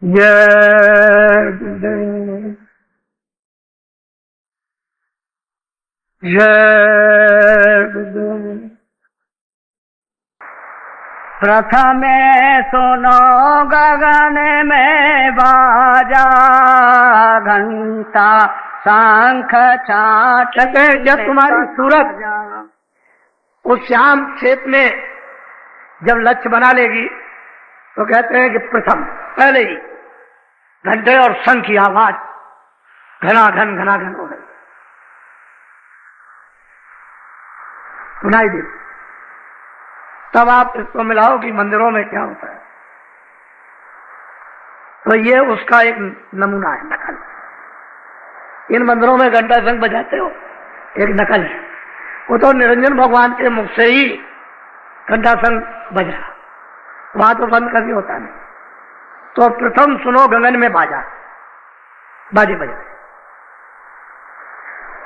जय गुरुदेव, जय गुरुदेव। प्रथमे सुनो गगन में बाजा, घंटा शंख छाट। जब तुम्हारी सूरत उस श्याम क्षेत्र में जब लक्ष्य बना लेगी तो कहते हैं कि प्रथम पहले ही घंटे और शंख की आवाज घनाघन हो रही, सुनाई दे। तब आप इसको मिलाओ कि मंदिरों में क्या होता है। तो ये उसका एक नमूना है, नकल। इन मंदिरों में घंटा शंख बजाते हो, एक नकल है। वो तो निरंजन भगवान के मुख से ही घंटा शंख बज रहा, वहां तो बंद कर दिया होता नहीं। तो प्रथम सुनो गगन में बाजा, बाजे बजे,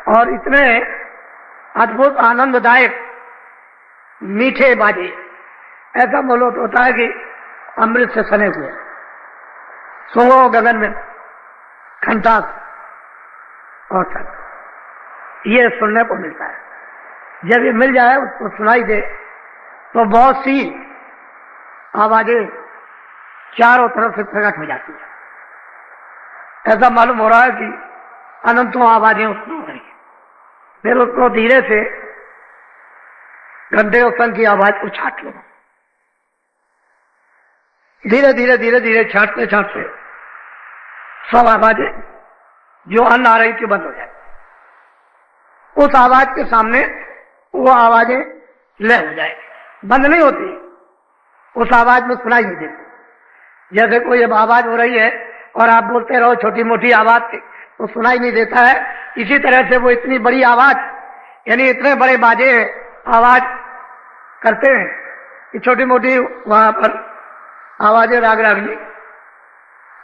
और इतने अद्भुत आनंददायक मीठे बाजे, ऐसा मालूम होता है कि अमृत से सने हुए। सुनो गगन में घंटा और शंख, ये सुनने को मिलता है। जब ये मिल जाए, उसको सुनाई दे, तो बहुत सी आवाजें चारों तरफ से प्रकट हो जाती है। ऐसा मालूम हो रहा है कि अनंतों आवाजें उत्पन्न हो रही है। फिर उसको धीरे से घंटे और शंख की आवाज को छाट लो। धीरे धीरे धीरे धीरे छाटते छाटते सब आवाजें जो अन्न आ रही थी बंद हो जाए। उस आवाज के सामने वो आवाजें लय हो जाए, बंद नहीं होती, उस आवाज में सुनाई नहीं देती। जैसे कोई अब आवाज हो रही है और आप बोलते रहो छोटी मोटी आवाज तो सुनाई नहीं देता है, इसी तरह से वो इतनी बड़ी आवाज, यानी इतने बड़े बाजे आवाज करते हैं कि छोटी मोटी वहां पर आवाजें राग रागनी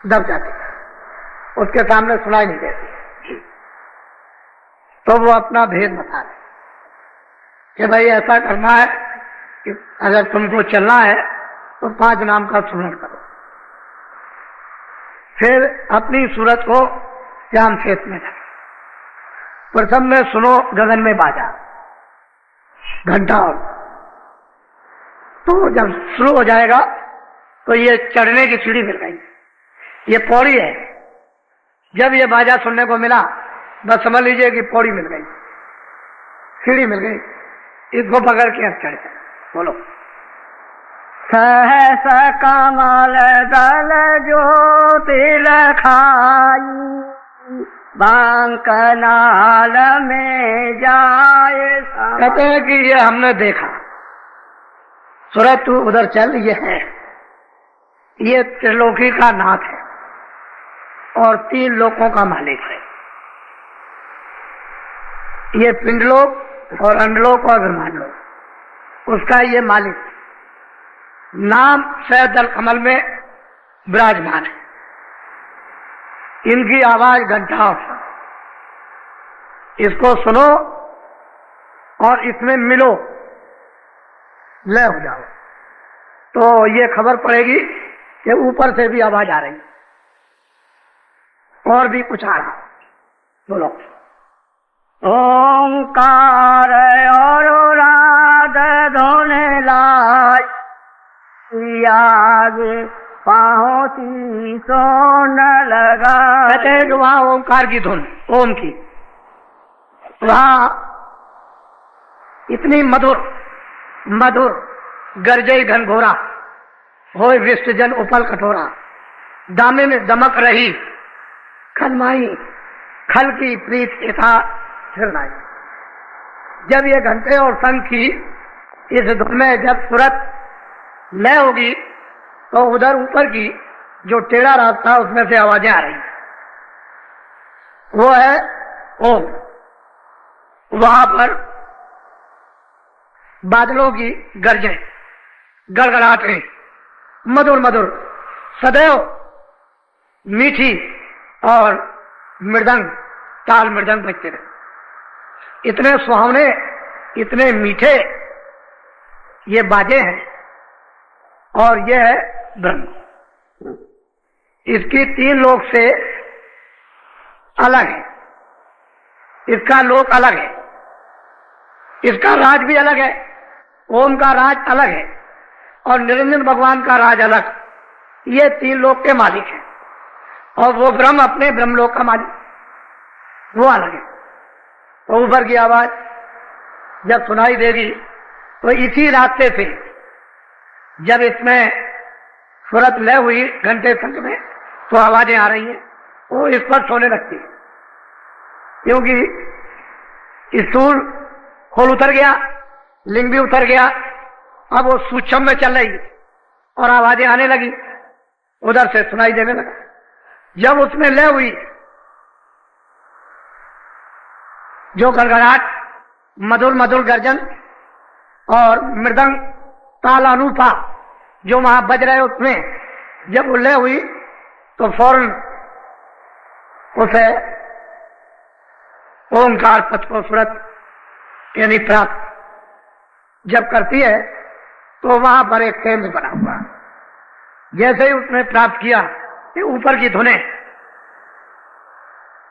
दब जाती है, उसके सामने सुनाई नहीं देती। तो वो अपना भेद बता रहे कि भाई ऐसा करना है कि अगर तुमको चलना है तो 5 नाम का स्मरण करो। फिर अपनी सूरत को श्याम क्षेत्र में रखो। प्रथम में सुनो गगन में बाजा, घंटा। तो जब शुरू हो जाएगा तो ये चढ़ने की सीढ़ी मिल गई, ये पौड़ी है। जब ये बाजा सुनने को मिला, बस समझ लीजिए कि पौड़ी मिल गई, सीढ़ी मिल गई, इसको पकड़ के अब चढ़ जाए। बोलो। सहस कमल दल ज्योति लखाई, बांकनाल में जाए। कहते हैं कि ये हमने देखा। सूरत तू उधर चल, ये है, ये त्रिलोकी का नाथ है और 3 लोकों का मालिक है। ये पिंडलोक और अंडलोक और ब्रह्मांडलोक, उसका ये मालिक नाम सैदल कमल में विराजमान है। इनकी आवाज घंटा, इसको सुनो और इसमें मिलो, लय हो जाओ, तो ये खबर पड़ेगी कि ऊपर से भी आवाज आ रही, और भी कुछ आ रहा। बोलो। ओंकार और राध धोने लाई, आगे पहुंची सोन लगा। कहते हैं कि वहां ओंकार की धुन, ओम की, वहां इतनी मधुर मधुर गरजे घनघोरा, होय विष्टजन उपल कठोरा, दामे में दमक रही खलमाई, खल की प्रीत यथा फिरनाई। जब ये घंटे और शंख की इस धुन में जब सूरत लय होगी तो उधर ऊपर की जो टेढ़ा रास्ता उसमें से आवाजें आ रही, वो है ओम। वहां पर बादलों की गर्जें, गड़गड़ाहटें, मधुर मधुर सदैव मीठी और मृदंग, ताल मृदंग बजते रहे। इतने सुहावने, इतने मीठे ये बाजे हैं, और ये है ब्रह्म। इसकी 3 लोक से अलग है, इसका लोक अलग है, इसका राज भी अलग है, ओम का राज अलग है और निरंजन भगवान का राज अलग। ये 3 लोक के मालिक हैं और वो ब्रह्म अपने ब्रह्मलोक का मालिक, वो अलग है। तो ऊपर की आवाज जब सुनाई देगी तो इसी रास्ते से जब इसमें सूरत लय हुई घंटे संग में तो आवाजें आ रही हैं, वो इस पर सोने लगती है, क्योंकि स्थूल खोल उतर गया, लिंग भी उतर गया, अब वो सूक्ष्म में चल रही और आवाजें आने लगी, उधर से सुनाई देने लगा। जब उसमें लय हुई, जो गड़गड़ाहट, मधुर मधुर गर्जन और मृदंग ताल अनूपा जो वहां बज रहे, उसमें जब लय हुई तो फौरन उसे ओंकार पद को सूरत यानी प्राप्त जब करती है तो वहां पर एक केंद्र बना हुआ। जैसे ही उसने प्राप्त किया कि ऊपर की धुनें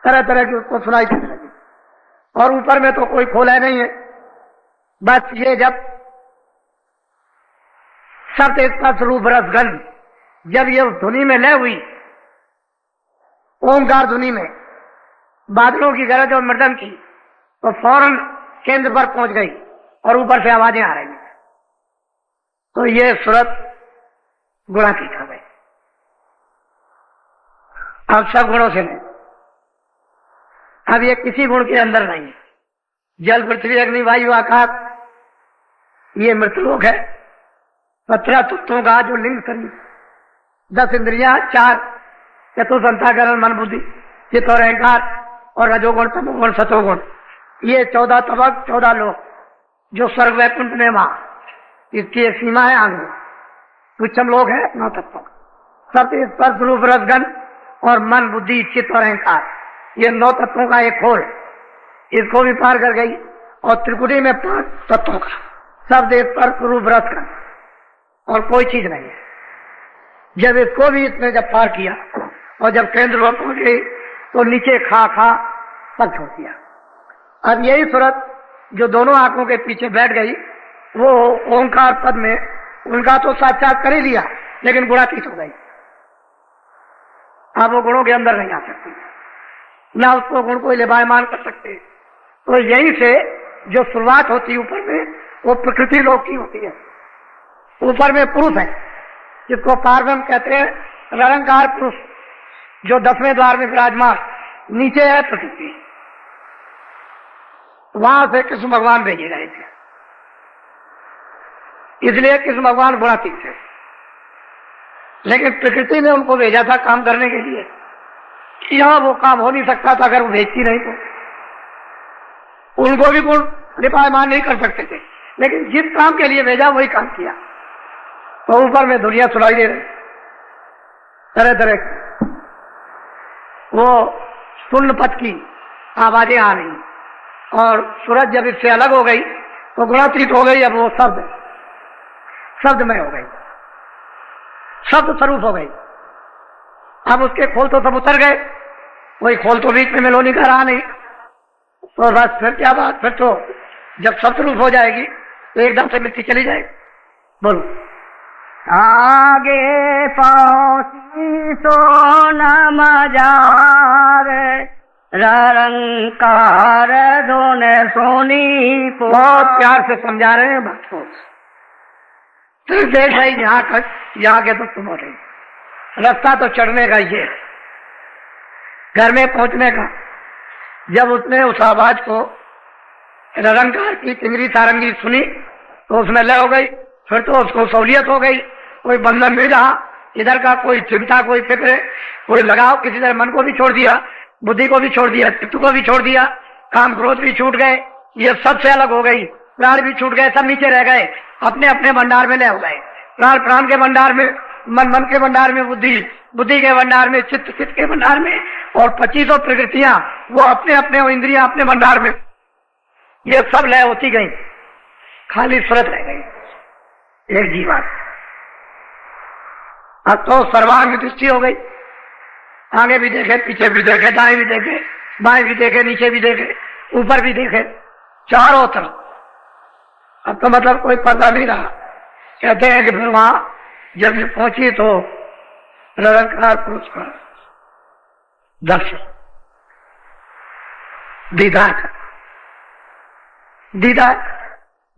तरह तरह की उसको सुनाई देने लगी और ऊपर में तो कोई खोला नहीं है, बस ये जब शब्द स्पर्श रूप रस गंध जब ये धुनी में लय हुई, ओंकार धुनी में बादलों की गरज और मृदंग की, तो फौरन केंद्र पर पहुंच गई और ऊपर से आवाजें आ रही। तो ये सूरत गुणातीत हो गई। अब सब गुणों से नहीं, अब ये किसी गुण के अंदर नहीं है। जल पृथ्वी अग्नि वायु आकाश ये मृतलोक है। 17 तत्वों का जो लिंग शरीर, 10 इंद्रियां, 4 चतुर्संताकरण मन बुद्धि चित्त और अहंकार और रजोगुण तमोगुण सतोगुण, ये 14 तबक 14 लोक जो स्वर्ग वैकुंठ में वहां इसकी एक सीमा है। आगे सूक्ष्म लोक है 9 तत्वों, सत्य स्पर्श रूप रसगन और मन बुद्धि चित्त और अहंकार, ये 9 तत्वों का एक खोल, इसको भी पार कर गई। और त्रिकुटी में 5 तत्वों का शब्द स्पर्श रूप रसगन और कोई चीज नहीं है। जब इसको भी इसने जब पार किया और जब केंद्र पर पहुंच गई तो नीचे खा तक छोड़ दिया। अब यही सूरत जो दोनों आंखों के पीछे बैठ गई, वो ओंकार पद में उनका तो साक्षात कर ही लिया, लेकिन गुणातीत हो गई। अब वो गुणों के अंदर नहीं आ सकती, ना उसको गुण को लिभायमान कर सकते। तो यहीं से जो शुरुआत होती है ऊपर में, वो प्रकृति लोक की होती है। ऊपर में पुरुष है जिसको पारब्रह्म कहते हैं, निरंकार पुरुष जो 10वें द्वार में विराजमान, नीचे है प्रकृति। वहां से कृष्ण भगवान भेजे गए थे, इसलिए कृष्ण भगवान गुणातीत थे। लेकिन प्रकृति ने उनको भेजा था काम करने के लिए, यहां वो काम हो नहीं सकता था अगर वो भेजती नहीं तो। उनको भी गुण लिपायमान नहीं कर सकते थे, लेकिन जिस काम के लिए भेजा वही काम किया। तो ऊपर में दुनिया सुनाई दे रही तरह तरह की, वो शून्य पथ की आवाजें आ रही और सूरज जब इससे अलग हो गई तो गुणातीत हो गई। अब वो शब्दमय हो गई, शब्द स्वरूप हो गई। अब उसके खोल तो सब उतर गए, वही खोल तो बीच में मेलोनी का रहा नहीं। तो बस फिर क्या बात, फिर तो जब शब्द रूप हो जाएगी तो एकदम से मिट्टी चली जाएगी। बोलो आगे पहुंची तो न मजार रंकार दोने सोनी। बहुत प्यार से समझा रहे हैं बात को। तो देख रही यहाँ के तो तुम हो रही रास्ता तो चढ़ने का ये, घर में पहुंचने का। जब उसने उस आवाज को रंकार की तिंगरी सारंगी सुनी तो उसमें लय हो गई। फिर तो उसको सहूलियत हो गई, कोई बंधन नहीं रहा इधर का, कोई चिंता कोई फिक्र, कोई लगाव, किसी तरह मन को भी छोड़ दिया, बुद्धि को भी छोड़ दिया, चित्त को भी छोड़ दिया, काम क्रोध भी छूट गए, ये सबसे अलग हो गई। प्राण भी छूट गए, सब नीचे रह गए, अपने अपने भंडार में लय हो गए। प्राण प्राण के भंडार में, मन मन के भंडार में, बुद्धि बुद्धि के भंडार में, चित्त चित्त के भंडार में, और 25 प्रकृतियां वो अपने अपने, इंद्रियां अपने भंडार में। ये सब लय होती गई, खाली सूरत रह गई एक जीवन। अब तो सर्वांग दृष्टि हो गई, आगे भी देखे, पीछे भी देखे, दाएं भी देखे, बाएं भी देखे, नीचे भी देखे, ऊपर भी देखे, चारों तरफ। अब तो मतलब कोई पर्दा नहीं रहा। कहते हैं कि फिर वहां जब पहुंची तो निरंकार पुरुष का दर्शन, दीदार।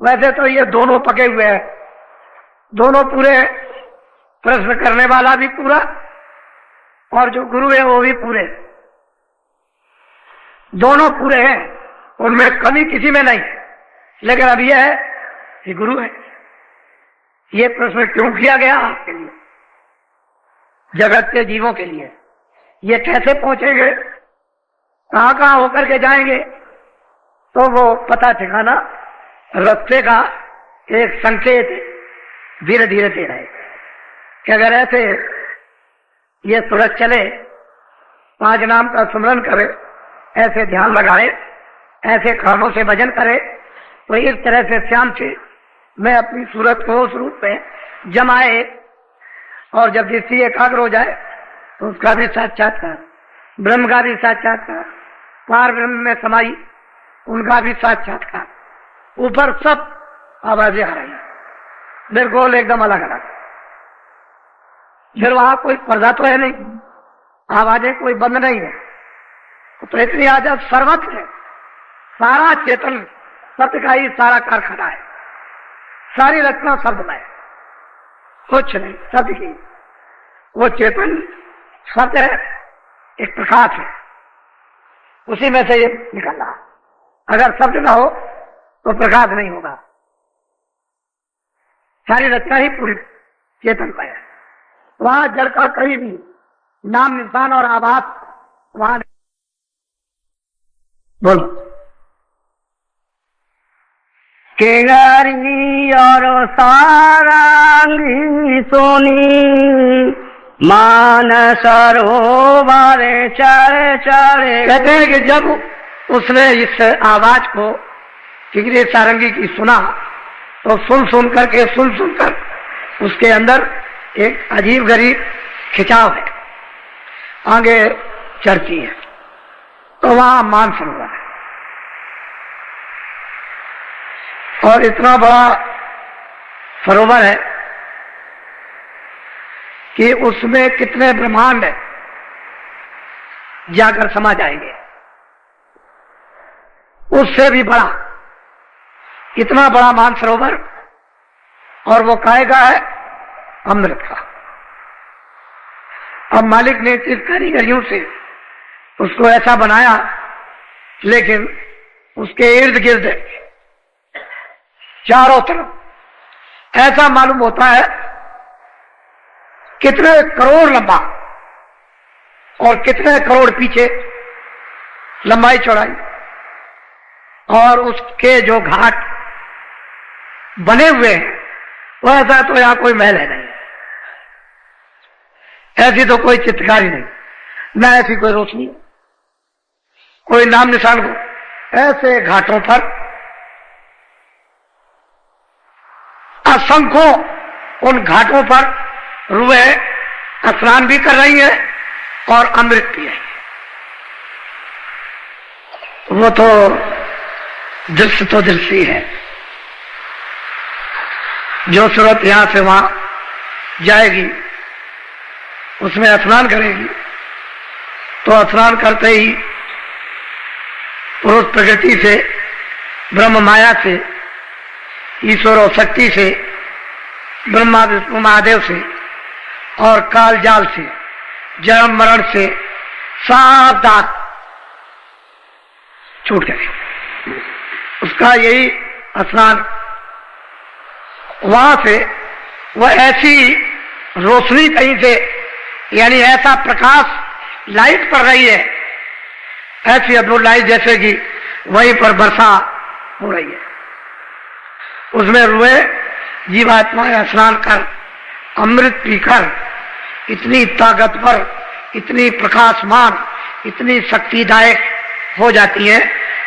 वैसे तो ये दोनों पके हुए हैं, दोनों पूरे, प्रश्न करने वाला भी पूरा और जो गुरु है वो भी पूरे, दोनों पूरे हैं, उनमें कमी किसी में नहीं। लेकिन अब यह है कि गुरु है। ये प्रश्न क्यों किया गया आपके लिए, जगत के जीवों के लिए? ये कैसे पहुंचेंगे, कहां कहां होकर के जाएंगे? तो वो पता ठिकाना रास्ते का एक संकेत धीरे धीरे दे रहे कि अगर ऐसे ये सूरज चले, 5 नाम का सुमरन करे, ऐसे ध्यान लगाए, ऐसे कानों से भजन करे, तो इस तरह से श्याम से मैं अपनी सूरत को उस रूप में जमाए, और जब दृष्टि एकाग्र हो जाए तो उसका भी साक्षात्कार, ब्रह्म का भी साक्षात्कार, पार ब्रह्म में समाई उनका भी साक्षात्कार, ऊपर सब आवाजें आ रही हैं, बिल्कुल एकदम अलग अलग। फिर वहां कोई पर्दा तो है नहीं, आवाजें कोई बंद नहीं है, तो इतनी आजाद सर्वत्र है, सारा चेतन सत्य का ही सारा कारखाना है, सारी रचना शब्दमय, कुछ नहीं, सत्य की वो चेतन सत्य है, एक प्रकाश है, उसी में से ये निकल रहा। अगर शब्द ना हो तो प्रकाश नहीं होगा। सारी रचना ही पूरी चेतन का है, वहां जड़ का कहीं भी नाम निशान और आवाज वहां नहीं। बोलो। केगारी और सारंगी सोनी, मान सरोवर चढ़े चढ़े। कहते हैं कि जब उसने इस आवाज को किगरी सारंगी की सुना, तो सुन सुनकर उसके अंदर एक अजीब गरीब खिंचाव है, आगे चढ़ती है, तो वहां मान सरोवर है, और इतना बड़ा सरोवर है कि उसमें कितने ब्रह्मांड जाकर समा जाएंगे, उससे भी बड़ा, इतना बड़ा मानसरोवर, और वो कायगा है अमृत का। अब मालिक ने इस कारीगरियों से उसको ऐसा बनाया, लेकिन उसके इर्द गिर्द चारों तरफ ऐसा मालूम होता है कितने करोड़ लंबा और कितने करोड़ पीछे लंबाई चौड़ाई, और उसके जो घाट बने हुए हैं वैसा तो यहां कोई महल है नहीं, ऐसी तो कोई चित्रकारी नहीं, न ऐसी कोई रोशनी, कोई नाम निशान को। ऐसे घाटों पर असंख्यों उन घाटों पर रुएं स्नान भी कर रही है और अमृत पी रही है। वो तो दृश्य तो दृश्य ही है। जो सूरत यहां से वहां जाएगी, उसमें स्नान करेगी, तो स्नान करते ही पुरुष प्रकृति से, ब्रह्म माया से, ईश्वर और शक्ति से, ब्रह्मा विष्णु महादेव से और काल जाल से, जन्म मरण से साफ दांत छूट गए। उसका यही स्नान, वहां से वह ऐसी रोशनी कहीं से, यानी ऐसा प्रकाश, लाइट पड़ रही है, ऐसी अद्भुत लाइट जैसे कि वहीं पर वर्षा हो रही है। उसमें रुए जीवात्माएं स्नान कर, अमृत पीकर इतनी ताकतवर, इतनी प्रकाशमान, इतनी शक्तिदायक हो जाती है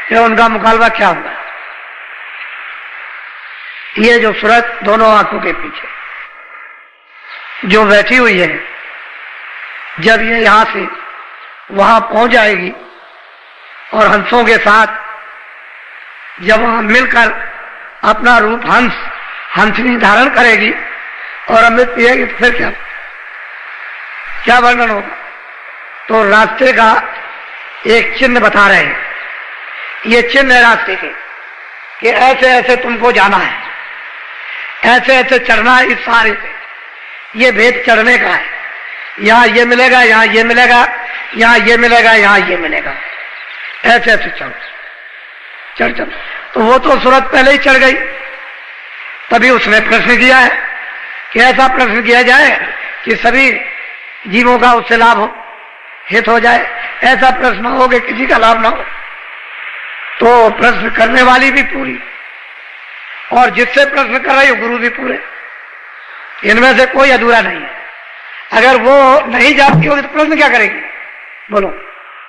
कि उनका मुकाबला क्या होगा। ये जो सूरत दोनों आंखों के पीछे जो बैठी हुई है, जब ये यहां से वहां पहुंच जाएगी और हंसों के साथ जब वहां मिलकर अपना रूप हंसनी धारण करेगी और अमृत पिएगी तो फिर क्या वर्णन होगा। तो रास्ते का एक चिन्ह बता रहे हैं, ये चिन्ह है रास्ते के कि ऐसे ऐसे तुमको जाना है, ऐसे ऐसे चढ़ना है, इस सारे से ये भेद चढ़ने का है, यहाँ ये मिलेगा, यहाँ ये मिलेगा, यहाँ ये मिलेगा, यहाँ ये मिलेगा, ऐसे ऐसे चढ़ तो वो तो सूरत पहले ही चढ़ गई। तभी उसने प्रश्न किया है कि ऐसा प्रश्न किया जाए कि सभी जीवों का उससे लाभ हो, हित हो जाए, ऐसा प्रश्न हो कि किसी का लाभ ना हो। तो प्रश्न करने वाली भी पूरी और जिससे प्रश्न कर रही हो गुरु भी पूरे, इनमें से कोई अधूरा नहीं है। अगर वो नहीं जानती होगी तो प्रश्न क्या करेगी, बोलो।